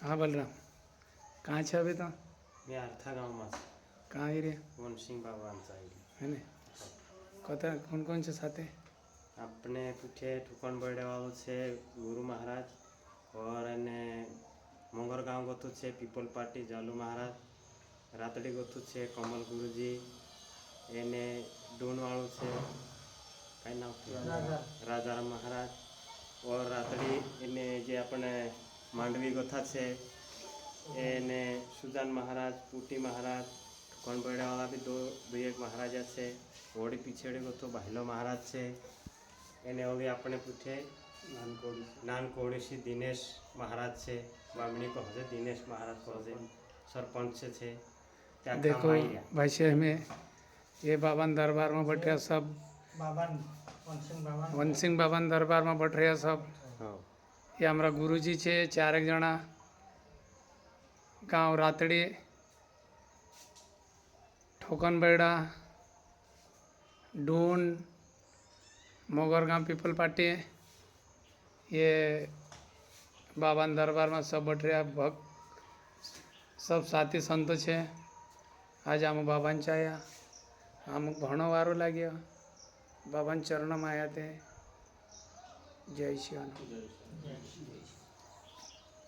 हाँ बलराम, कहाँ छे अभी तो? मैं आर्था गाँव में कहाँ ही रे वन सिंह भगवान साहिब है ने? कत कौन कौन से साथे? अपने पीछे ठुकन बड़े वालों से गुरु महाराज और ने मंगर गाँव गतु छे पीपल पार्टी जालू महाराज रातड़ी गतु छे कमल गुरुजी एने डून वालों से कई नाम राजाराम महाराज और रातड़ी एने जे अपने मांडवी गथा छे एने सुजान महाराज पुटी महाराज कौन बड़े वाला भी दो एक महाराजा से ओडी पीछे को तो भाईलो महाराज से एने होगी अपने पूछे नानकोड़ी से दिनेश महाराज से बामणी को हजे दिनेश महाराज को हजे सरपंच से छे त्या देखो भाई शहर में ये बाबन दरबार में बैठ रहा सब वन सिंह बाबन दरबार में बैठ रहा सब ये हमारा गुरुजी छे 4 जना गाँव रातड़ी ठोकनबेड़ा डून मोगर गाँव पीपल पार्टी ये बाबन दरबार में सब बैठ रहा भक्त सब साथी संतो छे। आज आम बाबान चाया आम घणो वारो लाग्यो बाबान चरण में आया थे। जय श्री